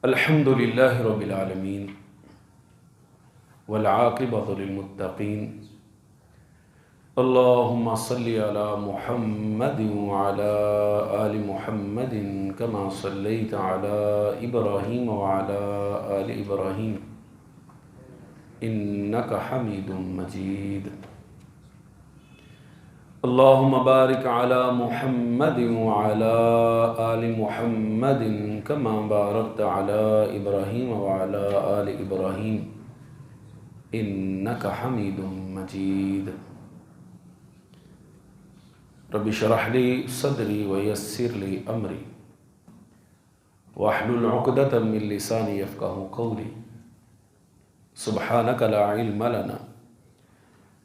الحمد للہ رب العالمین والعاقبۃ للمتقین اللہم صلی علی محمد وعلی آل محمد کما صلیت علی ابراہیم وعلی آل ابراہیم انک حمید مجید اللہم بارک علی محمد وعلی آل محمد کما بارکت علی ابراہیم وعلی آل ابراہیم انک حمید مجید رب اشرح لی صدری ویسر لی امری واحلل عقدۃ من لسانی یفقہوا قولی سبحانک لا علم لنا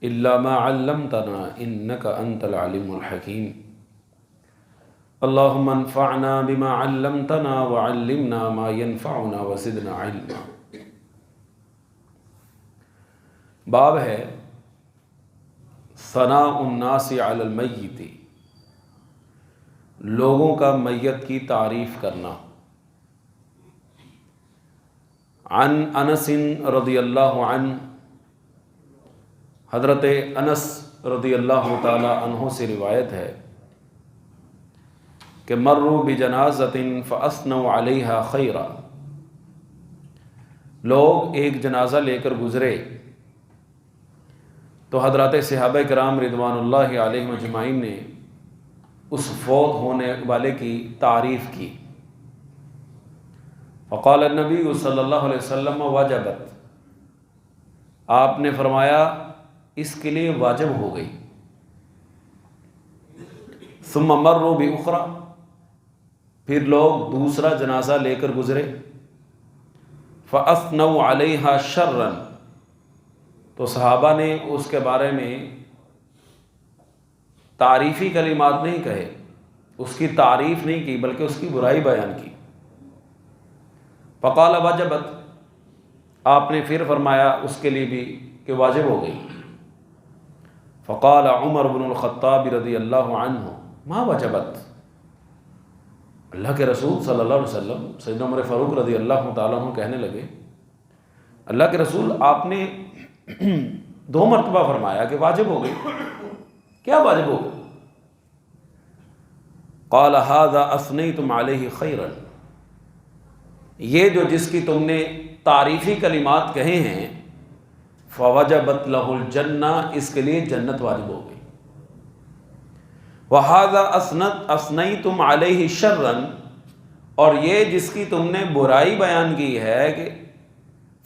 الا ما علمتنا انک انت العلیم الحکیم اللہم انفعنا بما علمتنا وعلمنا ما ينفعنا وزدنا علما۔ باب ہے ثناء الناس علی المیت، لوگوں کا میت کی تعریف کرنا۔ عن انس رضی اللہ عنہ، حضرت انس رضی اللہ تعالی عنہ سے روایت ہے کہ مروا بجنازۃ فاثنوا علیہا خیرا، لوگ ایک جنازہ لے کر گزرے تو حضرات صحابہ کرام رضوان اللہ علیہم اجمعین نے اس فوت ہونے والے کی تعریف کی۔ فقال النبی صلی اللہ علیہ وسلم وجبت، آپ نے فرمایا اس کے لیے واجب ہو گئی۔ ثم مروا باخرى، پھر لوگ دوسرا جنازہ لے کر گزرے۔ فاثنوا علیہا شرا، تو صحابہ نے اس کے بارے میں تعریفی کلمات نہیں کہے، اس کی تعریف نہیں کی بلکہ اس کی برائی بیان کی۔ فقال وجبت، آپ نے پھر فرمایا اس کے لیے بھی کہ واجب ہو گئی۔ فقال عمر بن الخطاب رضی اللہ عنہ ما وجبت، اللہ کے رسول صلی اللہ علیہ وسلم سیدنا عمر فاروق رضی اللہ تعالیٰ عنہ کہنے لگے اللہ کے رسول آپ نے 2 مرتبہ فرمایا کہ واجب ہو گئی، کیا واجب ہو گئی؟ قال ھذا اثنیتم علیہ خیرا، یہ جو جس کی تم نے تعریفی کلمات کہے ہیں فوجبت لہ الجنہ، اس کے لیے جنت واجب ہو گئی۔ وَهَذَا اثنیتم علیہ شرا، اور یہ جس کی تم نے برائی بیان کی ہے کہ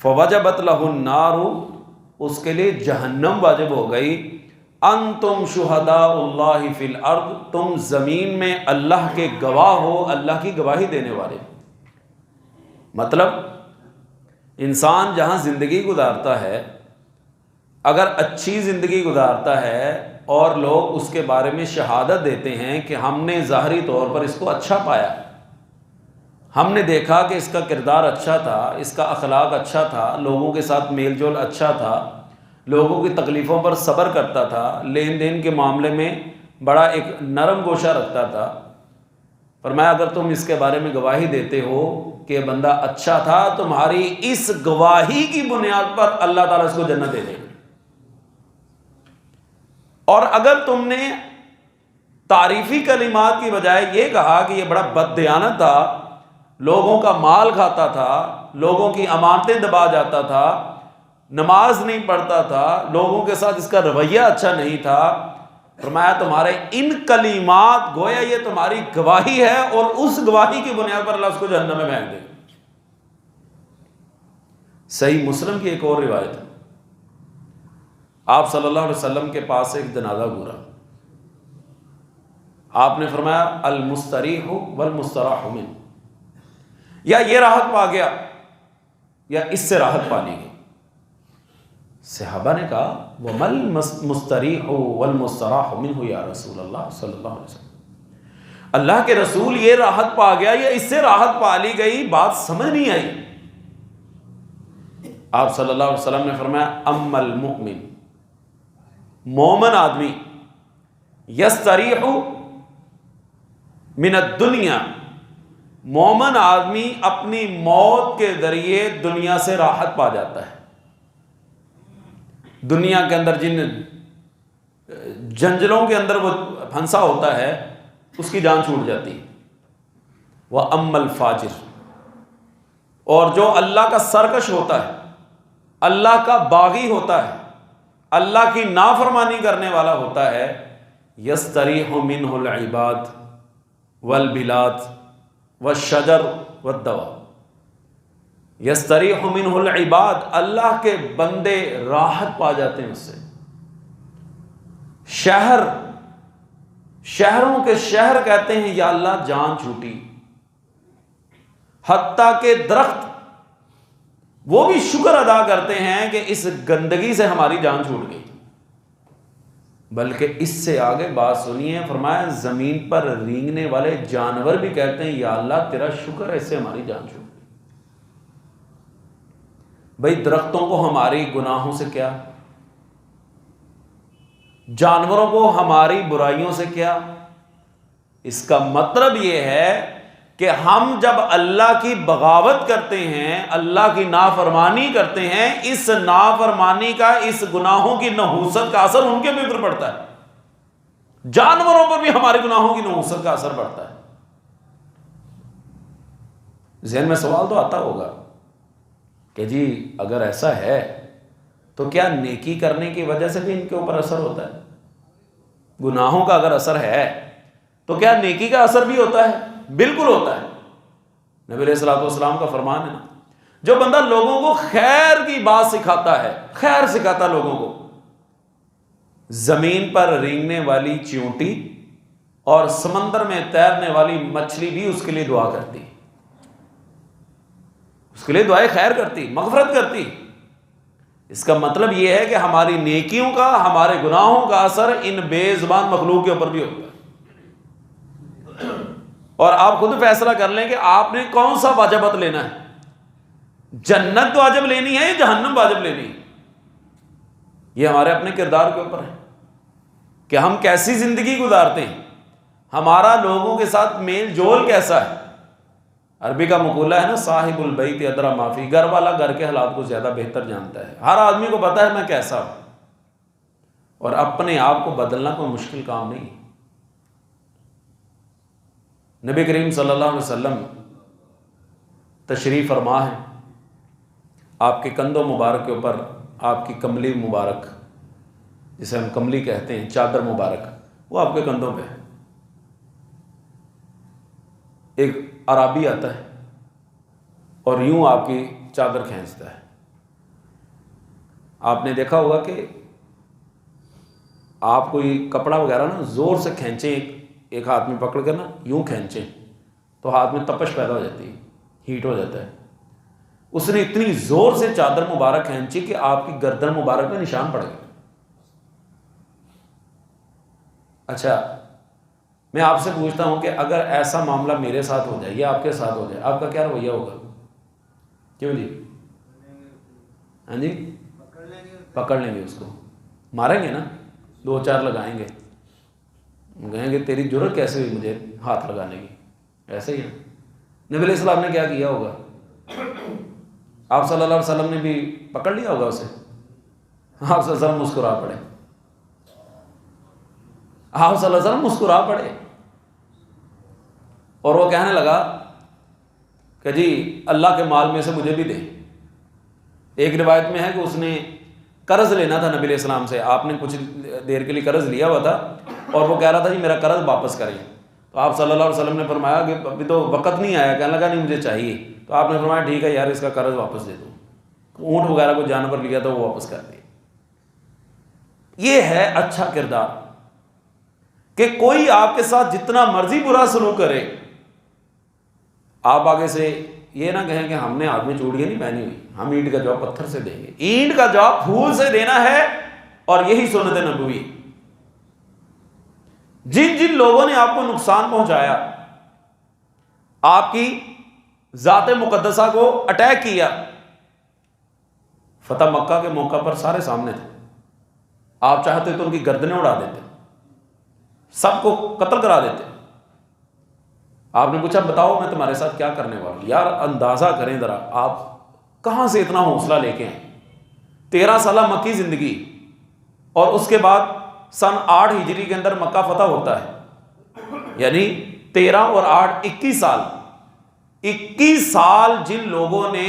فوجبت لہ النار، اس کے لیے جہنم واجب ہو گئی۔ انتم شہداء اللہ فی الارض، تم زمین میں اللہ کے گواہ ہو، اللہ کی گواہی دینے والے۔ مطلب انسان جہاں زندگی گزارتا ہے، اگر اچھی زندگی گزارتا ہے اور لوگ اس کے بارے میں شہادت دیتے ہیں کہ ہم نے ظاہری طور پر اس کو اچھا پایا، ہم نے دیکھا کہ اس کا کردار اچھا تھا، اس کا اخلاق اچھا تھا، لوگوں کے ساتھ میل جول اچھا تھا، لوگوں کی تکلیفوں پر صبر کرتا تھا، لین دین کے معاملے میں بڑا ایک نرم گوشہ رکھتا تھا، فرمایا اگر تم اس کے بارے میں گواہی دیتے ہو کہ یہ بندہ اچھا تھا، تمہاری اس گواہی کی بنیاد پر اللہ تعالیٰ اس کو جنت دے دے گا۔ اور اگر تم نے تعریفی کلمات کی بجائے یہ کہا کہ یہ بڑا بددیانت تھا، لوگوں کا مال کھاتا تھا، لوگوں کی امانتیں دبا جاتا تھا، نماز نہیں پڑھتا تھا، لوگوں کے ساتھ اس کا رویہ اچھا نہیں تھا، فرمایا تمہارے ان کلمات گویا یہ تمہاری گواہی ہے، اور اس گواہی کی بنیاد پر اللہ اس کو جہنم میں پھینک دے گا۔ صحیح مسلم کی ایک اور روایت ہے، آپ صلی اللہ علیہ وسلم کے پاس ایک جنازہ گزرا، آپ نے فرمایا المستریح والمستراح منہ، یا یہ راحت پا گیا یا اس سے راحت پا لی گئی۔ صحابہ نے کہا وَمَا الْمُسْتَرِيحُ وَالْمُسْتَرَاحُ مِنْهُ یا رسول اللہ صلی اللہ علیہ وسلم، اللہ کے رسول یہ راحت پا گیا یا اس سے راحت پا لی گئی، بات سمجھ نہیں آئی۔ آپ صلی اللہ علیہ وسلم نے فرمایا اما المؤمن، مومن آدمی یستریح من الدنیا، مومن آدمی اپنی موت کے ذریعے دنیا سے راحت پا جاتا ہے. دنیا کے اندر جن جنجلوں کے اندر وہ پھنسا ہوتا ہے اس کی جان چھوٹ جاتی ہے. وَأَمَّا الْفَاجِرُ، اور جو اللہ کا سرکش ہوتا ہے، اللہ کا باغی ہوتا ہے، اللہ کی نافرمانی کرنے والا ہوتا ہے، يَسْتَرِيحُ مِنْهُ الْعِبَادُ وَالْبِلَادُ وَالشَّجَرُ وَالدَّوَابُ. يَسْتَرِيحُ مِنْهُ الْعِبَادُ، اللہ کے بندے راحت پا جاتے ہیں اس سے. شہروں کے شہر کہتے ہیں یا اللہ جان چھوٹی، حتیٰ کہ درخت وہ بھی شکر ادا کرتے ہیں کہ اس گندگی سے ہماری جان چھوٹ گئی. بلکہ اس سے آگے بات سنیے، فرمایا زمین پر رینگنے والے جانور بھی کہتے ہیں یا اللہ تیرا شکر ہے اس سے ہماری جان چھوٹ گئی. بھئی درختوں کو ہماری گناہوں سے کیا، جانوروں کو ہماری برائیوں سے کیا؟ اس کا مطلب یہ ہے کہ ہم جب اللہ کی بغاوت کرتے ہیں، اللہ کی نافرمانی کرتے ہیں، اس نافرمانی کا، اس گناہوں کی نحوست کا اثر ان کے بھی اوپر پڑتا ہے. جانوروں پر بھی ہمارے گناہوں کی نحوست کا اثر پڑتا ہے. ذہن میں سوال تو آتا ہوگا کہ جی اگر ایسا ہے تو کیا نیکی کرنے کی وجہ سے بھی ان کے اوپر اثر ہوتا ہے؟ گناہوں کا اگر اثر ہے تو کیا نیکی کا اثر بھی ہوتا ہے؟ بالکل ہوتا ہے. نبی علیہ الصلوۃ والسلام کا فرمان ہے نا، جو بندہ لوگوں کو خیر کی بات سکھاتا ہے، خیر سکھاتا لوگوں کو، زمین پر رینگنے والی چیونٹی اور سمندر میں تیرنے والی مچھلی بھی اس کے لیے دعا کرتی، اس کے لیے دعائیں خیر کرتی، مغفرت کرتی. اس کا مطلب یہ ہے کہ ہماری نیکیوں کا، ہمارے گناہوں کا اثر ان بے زبان مخلوق کے اوپر بھی ہوتا ہے. اور آپ خود فیصلہ کر لیں کہ آپ نے کون سا واجبات لینا ہے، جنت واجب لینی ہے یا جہنم واجب لینی ہے. یہ ہمارے اپنے کردار کے اوپر ہے کہ ہم کیسی زندگی گزارتے ہیں، ہمارا لوگوں کے ساتھ میل جول کیسا ہے. عربی کا مقولہ ہے نا، صاحب البیت ادری ما فی، گھر والا گھر کے حالات کو زیادہ بہتر جانتا ہے. ہر آدمی کو پتا ہے میں کیسا ہوں، اور اپنے آپ کو بدلنا کوئی مشکل کام نہیں. نبی کریم صلی اللہ علیہ وسلم تشریف فرما ہے، آپ کے کندھوں مبارک کے اوپر آپ کی کملی مبارک، جسے ہم کملی کہتے ہیں، چادر مبارک، وہ آپ کے کندھوں پہ ہے. ایک عرابی آتا ہے اور یوں آپ کی چادر کھینچتا ہے. آپ نے دیکھا ہوگا کہ آپ کوئی کپڑا وغیرہ نا زور سے کھینچیں، ایک ہاتھ میں پکڑ کر نا یوں کھینچیں تو ہاتھ میں تپش پیدا ہو جاتی ہے، ہیٹ ہو جاتا ہے. اس نے اتنی زور سے چادر مبارک کھینچی کہ آپ کی گردن مبارک میں نشان پڑ گیا. اچھا میں آپ سے پوچھتا ہوں کہ اگر ایسا معاملہ میرے ساتھ ہو جائے یا آپ کے ساتھ ہو جائے، آپ کا کیا رویہ ہوگا؟ کیوں جی؟ ہاں جی، پکڑ لیں گے، اس کو ماریں گے نا، 2-4 لگائیں گے، کہیں گے تیری جرت کیسے ہوئی مجھے ہاتھ لگانے کی. ایسے ہی ہے. نبی علیہ السلام نے کیا کیا ہوگا؟ آپ صلی اللہ علیہ وسلم نے بھی پکڑ لیا ہوگا اسے. آپ صلی اللہ علیہ وسلم مسکرا پڑے، آپ صلی اللہ علیہ وسلم مسکرا پڑے، اور وہ کہنے لگا کہ جی اللہ کے مال میں سے مجھے بھی دے. ایک روایت میں ہے کہ اس نے قرض لینا تھا نبی علیہ السلام سے، آپ نے کچھ دیر کے لیے قرض لیا ہوا تھا اور وہ کہہ رہا تھا جی میرا قرض واپس کریں. تو آپ صلی اللہ علیہ وسلم نے فرمایا کہ ابھی تو وقت نہیں آیا، کہنے لگا نہیں مجھے چاہیے. تو آپ نے فرمایا ٹھیک ہے یار اس کا قرض واپس دے دو. اونٹ وغیرہ کو جانور لیا تھا وہ واپس کر دیا. یہ ہے اچھا کردار کہ کوئی آپ کے ساتھ جتنا مرضی برا سلوک کرے، آپ آگے سے یہ نہ کہیں کہ ہم نے ہاتھ میں چوڑیاں نہیں پہنی ہوئی، ہم اینٹ کا جواب پتھر سے دیں گے. اینٹ کا جواب پھول سے دینا ہے، اور یہی سنت نبوی. جن جن لوگوں نے آپ کو نقصان پہنچایا، آپ کی ذات مقدسہ کو اٹیک کیا، فتح مکہ کے موقع پر سارے سامنے تھے، آپ چاہتے تو ان کی گردنیں اڑا دیتے، سب کو قتل کرا دیتے. آپ نے پوچھا بتاؤ میں تمہارے ساتھ کیا کرنے والا ہوں. یار اندازہ کریں ذرا آپ کہاں سے اتنا حوصلہ لے کے ہیں. 13 سالہ مکی زندگی, اور اس کے بعد سن 8 ہجری کے اندر مکہ فتح ہوتا ہے, یعنی 13 اور 8 21 سال. 21 سال جن لوگوں نے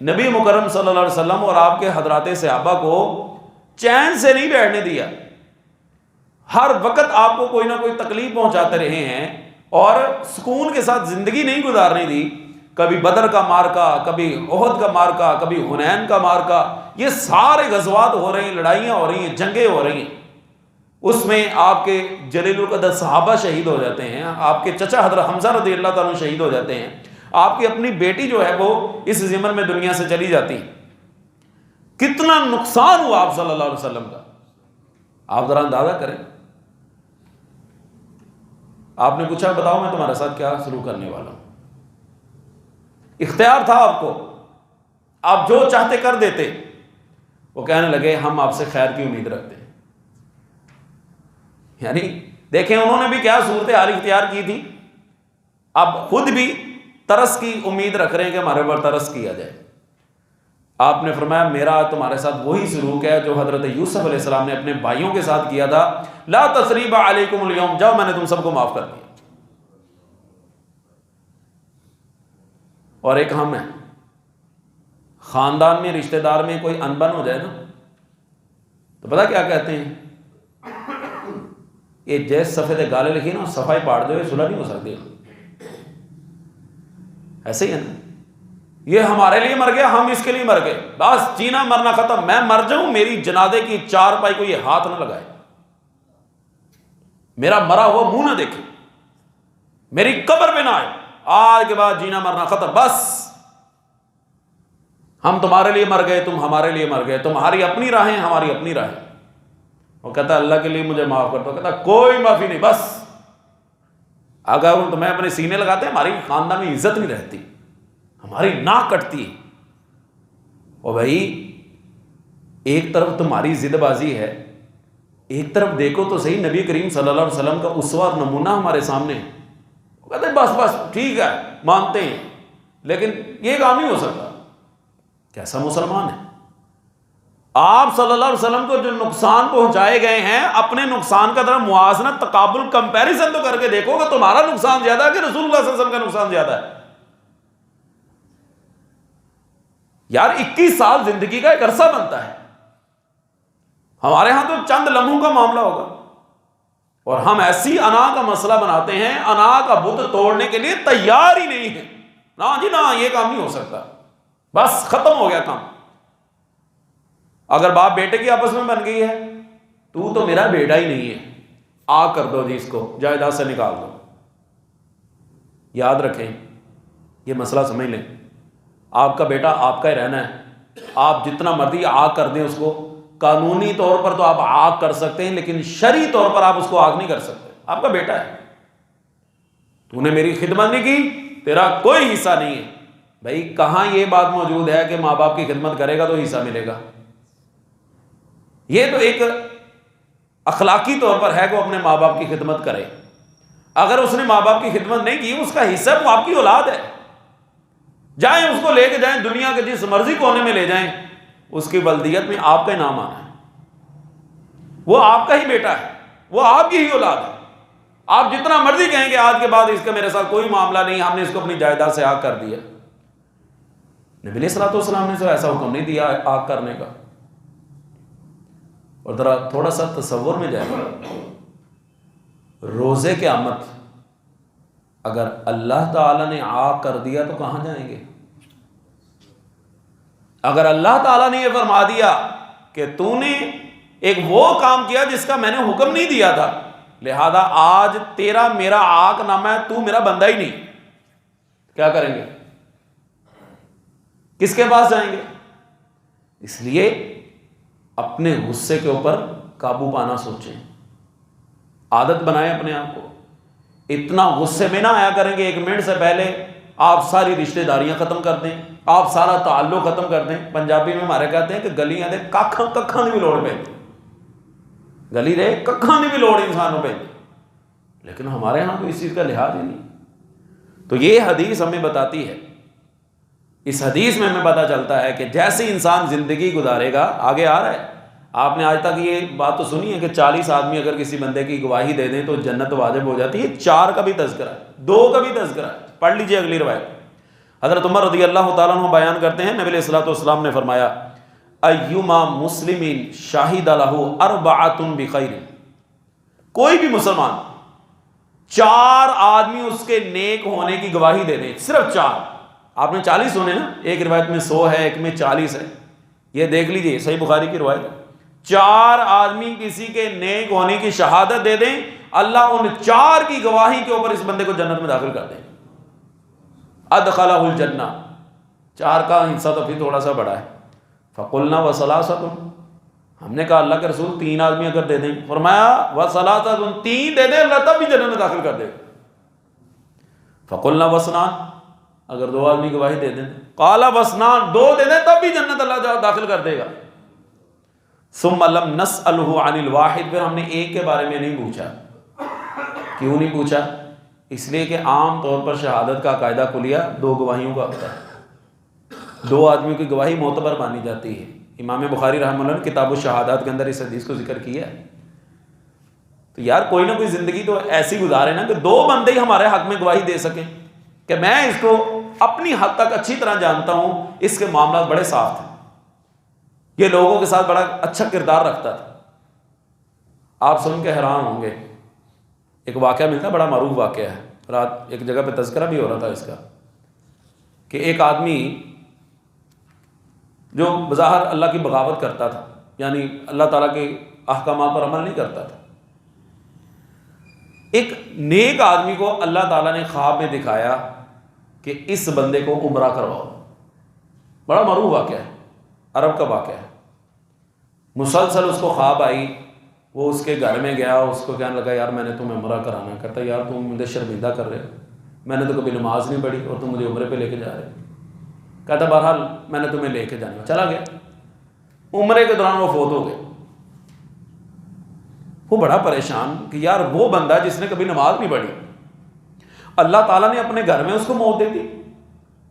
نبی مکرم صلی اللہ علیہ وسلم اور آپ کے حضرات صحابہ کو چین سے نہیں بیٹھنے دیا, ہر وقت آپ کو کوئی نہ کوئی تکلیف پہنچاتے رہے ہیں اور سکون کے ساتھ زندگی نہیں گزارنے دی. کبھی بدر کا مارکا, کبھی احد کا مارکا, کبھی حنین کا مارکا, یہ سارے غزوات ہو رہے ہیں, لڑائیاں ہو رہی ہیں, جنگیں ہو رہی ہیں. اس میں آپ کے جلیل القدر صحابہ شہید ہو جاتے ہیں, آپ کے چچا حضرت حمزہ رضی اللہ تعالیٰ شہید ہو جاتے ہیں, آپ کی اپنی بیٹی جو ہے وہ اس ضمن میں دنیا سے چلی جاتی. کتنا نقصان ہوا آپ صلی اللہ علیہ وسلم کا, آپ ذرا اندازہ کریں. آپ نے پوچھا بتاؤ میں تمہارے ساتھ کیا سلوک کرنے والا ہوں. اختیار تھا آپ کو, آپ جو چاہتے کر دیتے. وہ کہنے لگے ہم آپ سے خیر کی امید رکھتے ہیں. یعنی دیکھیں انہوں نے بھی کیا صورتحال اختیار کی تھی, اب خود بھی ترس کی امید رکھ رہے ہیں کہ ہمارے پر ترس کیا جائے. آپ نے فرمایا میرا تمہارے ساتھ وہی سلوک ہے جو حضرت یوسف علیہ السلام نے اپنے بھائیوں کے ساتھ کیا تھا. لا تثریب علیکم اليوم, جاؤ میں نے تم سب کو معاف کر دیا. اور ایک ہم ہیں, خاندان میں رشتہ دار میں کوئی انبن ہو جائے نا تو پتہ کیا کہتے ہیں, یہ جیس صفحے دے گالے لکھی نا صفائی پاڑ دے صلح نہیں ہو سکتی. ایسے ہی ہے نا, یہ ہمارے لیے مر گیا, ہم اس کے لیے مر گئے, بس جینا مرنا ختم. میں مر جاؤں میری جنازے کی چارپائی کو یہ ہاتھ نہ لگائے, میرا مرا ہوا منہ نہ دیکھے, میری قبر پہ نہ آئے, آج کے بعد جینا مرنا ختم. بس ہم تمہارے لیے مر گئے, تم ہمارے لیے مر گئے, تمہاری اپنی راہیں ہماری اپنی راہیں. وہ کہتا ہے اللہ کے لیے مجھے معاف کر دو. کہتا کوئی معافی نہیں, بس اگر وہ تمہیں اپنے سینے لگاتے ہیں ہماری خاندان میں عزت نہیں رہتی, ہماری ناک کٹتی. اور بھائی ایک طرف تمہاری ضد بازی ہے, ایک طرف دیکھو تو صحیح نبی کریم صلی اللہ علیہ وسلم کا اسوہ اور نمونہ ہمارے سامنے ہے. وہ کہتے ہیں بس بس ٹھیک ہے مانتے ہیں, لیکن یہ کام نہیں ہو سکتا. کیسا مسلمان ہے؟ آپ صلی اللہ علیہ وسلم کو جو نقصان پہنچائے گئے ہیں, اپنے نقصان کا ذرا موازنہ تقابل کمپیریزن تو کر کے دیکھو کہ تمہارا نقصان زیادہ ہے کہ رسول اللہ صلی اللہ علیہ وسلم کا نقصان زیادہ ہے. یار 21 سال زندگی کا ایک عرصہ بنتا ہے, ہمارے ہاں تو چند لمحوں کا معاملہ ہوگا, اور ہم ایسی انا کا مسئلہ بناتے ہیں, انا کا بت توڑنے کے لیے تیار ہی نہیں ہے. نا جی نا, یہ کام نہیں ہو سکتا, بس ختم ہو گیا کام. اگر باپ بیٹے کی آپس میں بن گئی ہے, تو میرا بیٹا ہی نہیں ہے, آ کر دو جی اس کو جائیداد سے نکال دو. یاد رکھیں, یہ مسئلہ سمجھ لیں, آپ کا بیٹا آپ کا ہی رہنا ہے. آپ جتنا مرضی آگ کر دیں اس کو, قانونی طور پر تو آپ آگ کر سکتے ہیں, لیکن شرعی طور پر آپ اس کو آگ نہیں کر سکتے. آپ کا بیٹا ہے, تو نے میری خدمت نہیں کی, تیرا کوئی حصہ نہیں ہے. بھائی کہاں یہ بات موجود ہے کہ ماں باپ کی خدمت کرے گا تو حصہ ملے گا؟ یہ تو ایک اخلاقی طور پر ہے کہ وہ اپنے ماں باپ کی خدمت کرے. اگر اس نے ماں باپ کی خدمت نہیں کی, اس کا حصہ وہ آپ کی اولاد ہے. جائیں اس کو لے کے جائیں دنیا کے جس مرضی کونے میں لے جائیں, اس کی ولدیت میں آپ کا ہی نام آنا ہے. وہ آپ کا ہی بیٹا ہے, وہ آپ کی ہی اولاد ہے. آپ جتنا مرضی کہیں کہ آج کے بعد اس کا میرے ساتھ کوئی معاملہ نہیں, ہم نے اس کو اپنی جائیداد سے آگ کر دیا. نبی علیہ الصلوۃ والسلام نے تو ایسا حکم نہیں دیا آگ کرنے کا. اور ذرا تھوڑا سا تصور میں جائے, روزے قیامت اگر اللہ تعالیٰ نے آگ کر دیا تو کہاں جائیں گے؟ اگر اللہ تعالیٰ نے یہ فرما دیا کہ تو نے ایک وہ کام کیا جس کا میں نے حکم نہیں دیا تھا, لہذا آج تیرا میرا آگ نامہ ہے, تو میرا بندہ ہی نہیں, کیا کریں گے؟ کس کے پاس جائیں گے؟ اس لیے اپنے غصے کے اوپر قابو پانا سوچیں, عادت بنائیں اپنے آپ کو. اتنا غصے میں نہ آیا کریں گے, 1 منٹ سے پہلے آپ ساری رشتہ داریاں ختم کر دیں, آپ سارا تعلق ختم کر دیں. پنجابی میں ہمارے کہتے ہیں کہ گلیاں دے ککھاں دی بھی لوڑ پہ, گلی دے ککھاں دی بھی لوڑ انسانوں پہ, لیکن ہمارے ہاں تو اس چیز کا لحاظ ہی نہیں. تو یہ حدیث ہمیں بتاتی ہے، اس حدیث میں ہمیں پتہ چلتا ہے کہ جیسے انسان زندگی گزارے گا، آگے آ رہا ہے، آپ نے آج تک یہ بات تو سنی ہے کہ 40 آدمی اگر کسی بندے کی گواہی دے دیں تو جنت واجب ہو جاتی ہے، 4 کا بھی تذکرہ ہے، 2 کا بھی تذکرہ ہے۔ پڑھ لیجئے اگلی روایت۔ حضرت عمر رضی اللہ تعالیٰ عنہ بیان کرتے ہیں، نبی علیہ الصلوۃ والسلام نے فرمایا ایما مسلم شاہد لہ اربعۃ بخیر، کوئی بھی مسلمان 4 آدمی اس کے نیک ہونے کی گواہی دے دیں، صرف 4، آپ نے 40 سنے نا، ایک روایت میں 100 ہے، ایک میں 40 ہے، یہ دیکھ لیجئے صحیح بخاری کی روایت ہے، 4 آدمی کسی کے نیک ہونے کی شہادت دے دیں، اللہ ان 4 کی گواہی کے اوپر اس بندے کو جنت میں داخل کر دیں، ادخلہ الجنہ۔ 4 کا حصہ تو پھر تھوڑا سا بڑا ہے، فقلنا وثلاثۃ، ہم نے کہا اللہ کے رسول 3 آدمی اگر دے دیں، فرمایا وثلاثۃ، 3 دے دیں اللہ تب بھی جنت میں داخل کر دے گا۔ فقلنا واثنان، اگر 2 آدمی گواہی دے دیں، قال واثنان، 2 دے دیں تب بھی جنت اللہ داخل کر دے گا۔ ثم لم نسألہ عن الواحد، پھر ہم نے ایک کے بارے میں نہیں پوچھا۔ کیوں نہیں پوچھا؟ اس لیے کہ عام طور پر شہادت کا قاعدہ کلیہ 2 گواہیوں کا ہوتا ہے، 2 آدمیوں کی گواہی معتبر مانی جاتی ہے۔ امام بخاری رحمہ اللہ نے کتاب الشہادات کے اندر اس حدیث کو ذکر کیا ہے۔ تو یار کوئی نہ کوئی زندگی تو ایسی گزارے نا کہ 2 بندے ہی ہمارے حق میں گواہی دے سکیں کہ میں اس کو اپنی حد تک اچھی طرح جانتا ہوں، اس کے معاملات بڑے صاف تھے، یہ لوگوں کے ساتھ بڑا اچھا کردار رکھتا تھا۔ آپ سن کے حیران ہوں گے، ایک واقعہ ملتا ہے، بڑا معروف واقعہ ہے، رات ایک جگہ پہ تذکرہ بھی ہو رہا تھا اس کا، کہ ایک آدمی جو بظاہر اللہ کی بغاوت کرتا تھا، یعنی اللہ تعالیٰ کے احکامات پر عمل نہیں کرتا تھا، ایک نیک آدمی کو اللہ تعالیٰ نے خواب میں دکھایا کہ اس بندے کو عمرہ کرواؤ۔ بڑا معروف واقعہ ہے، عرب کا واقعہ ہے، مسلسل اس کو خواب آئی، وہ اس کے گھر میں گیا، اس کو کہنے لگا یار میں نے تمہیں عمرہ کرانا ہے، کہتا یار تم مجھے شرمندہ کر رہے ہو، میں نے تو کبھی نماز نہیں پڑھی اور تم مجھے عمرے پہ لے کے جا رہے ہو۔ کہتا بہرحال میں نے تمہیں لے کے جانا، چلا گیا، عمرے کے دوران وہ فوت ہو گئے۔ وہ بڑا پریشان کہ یار وہ بندہ جس نے کبھی نماز نہیں پڑھی، اللہ تعالیٰ نے اپنے گھر میں اس کو موت دے دی،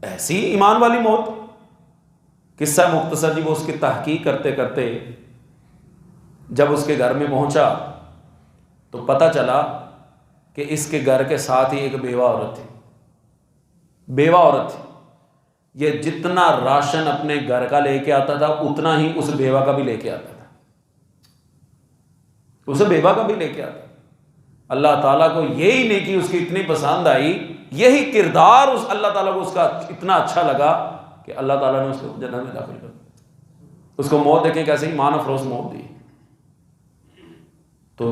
ایسی ایمان والی موت۔ قصہ مختصر جی، وہ اس کی تحقیق کرتے کرتے جب اس کے گھر میں پہنچا تو پتہ چلا کہ اس کے گھر کے ساتھ ہی ایک بیوہ عورت تھی، بیوہ عورت تھی، یہ جتنا راشن اپنے گھر کا لے کے آتا تھا اتنا ہی اس بیوہ کا بھی لے کے آتا تھا، اسے بیوہ کا بھی لے کے آتا۔ اللہ تعالیٰ کو یہی نیکی اس کی اتنی پسند آئی، یہی کردار اس اللہ تعالیٰ کو اس کا اتنا اچھا لگا کہ اللہ تعالیٰ نے اس کو جنت میں داخل کر دیا۔ اس کو موت دیکھیں کیسے ایمان افروز موت دی۔ تو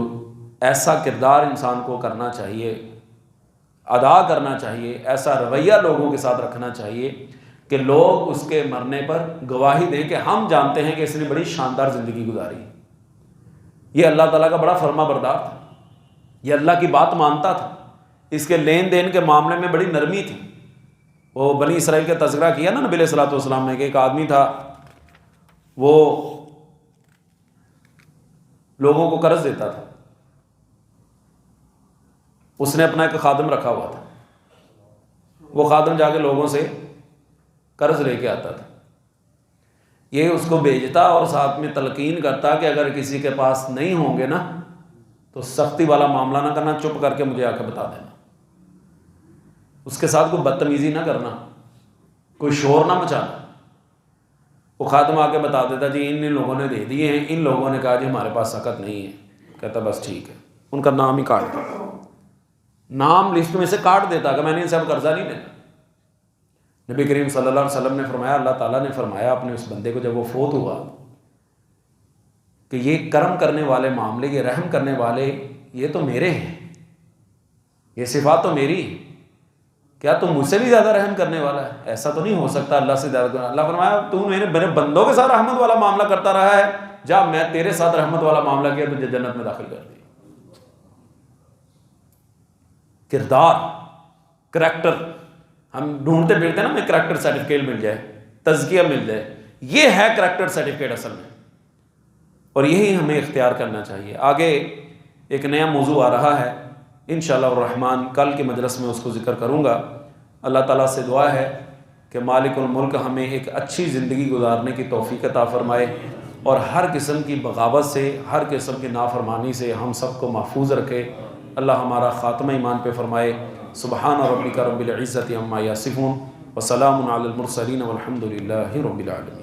ایسا کردار انسان کو کرنا چاہیے، ادا کرنا چاہیے، ایسا رویہ لوگوں کے ساتھ رکھنا چاہیے کہ لوگ اس کے مرنے پر گواہی دیں کہ ہم جانتے ہیں کہ اس نے بڑی شاندار زندگی گزاری، یہ اللہ تعالیٰ کا بڑا فرما بردار تھا، یہ اللہ کی بات مانتا تھا، اس کے لین دین کے معاملے میں بڑی نرمی تھی۔ وہ بنی اسرائیل کا تذکرہ کیا نا نبی علیہ الصلوۃ والسلام نے کہ ایک آدمی تھا، وہ لوگوں کو قرض دیتا تھا، اس نے اپنا ایک خادم رکھا ہوا تھا، وہ خادم جا کے لوگوں سے قرض لے کے آتا تھا، یہ اس کو بھیجتا اور ساتھ میں تلقین کرتا کہ اگر کسی کے پاس نہیں ہوں گے نا تو سختی والا معاملہ نہ کرنا، چپ کر کے مجھے آ کے بتا دینا، اس کے ساتھ کوئی بدتمیزی نہ کرنا، کوئی شور نہ مچانا۔ وہ خادم آ کے بتا دیتا جی ان لوگوں نے دے دیے ہیں، ان لوگوں نے کہا جی ہمارے پاس سخت نہیں ہے، کہتا بس ٹھیک ہے، ان کا نام ہی کاٹ دیتا، نام لسٹ میں سے کاٹ دیتا کہ میں نے ان سے اب قرضہ نہیں لینا۔ نبی کریم صلی اللہ علیہ وسلم نے فرمایا، اللہ تعالیٰ نے فرمایا اپنے اس بندے کو جب وہ فوت ہوا کہ یہ کرم کرنے والے معاملے، یہ رحم کرنے والے، یہ تو میرے ہیں، یہ صفات تو میری ہیں، کیا تم مجھ سے بھی زیادہ رحم کرنے والا ہے؟ ایسا تو نہیں ہو سکتا اللہ سے زیادہ۔ اللہ فرمایا تو میرے بندوں کے ساتھ رحمت والا معاملہ کرتا رہا ہے، جب میں تیرے ساتھ رحمت والا معاملہ کیا تجھے جنت میں داخل کر دی۔ کردار، کریکٹر، ہم ڈھونڈتے پھرتے نا ہمیں کریکٹر سرٹیفکیٹ مل جائے، تزکیہ مل جائے، یہ ہے کریکٹر سرٹیفکیٹ اصل میں، اور یہی ہمیں اختیار کرنا چاہیے۔ آگے ایک نیا موضوع آ رہا ہے، انشاءاللہ الرحمن کل کے مجلس میں اس کو ذکر کروں گا۔ اللہ تعالیٰ سے دعا ہے کہ مالک الملک ہمیں ایک اچھی زندگی گزارنے کی توفیق عطا فرمائے اور ہر قسم کی بغاوت سے، ہر قسم کی نافرمانی سے ہم سب کو محفوظ رکھے۔ اللہ ہمارا خاتمہ ایمان پہ فرمائے۔ سبحان ربک رب العزت عما یصفون وسلام علی المرسلین والحمد للہ رب العالمین۔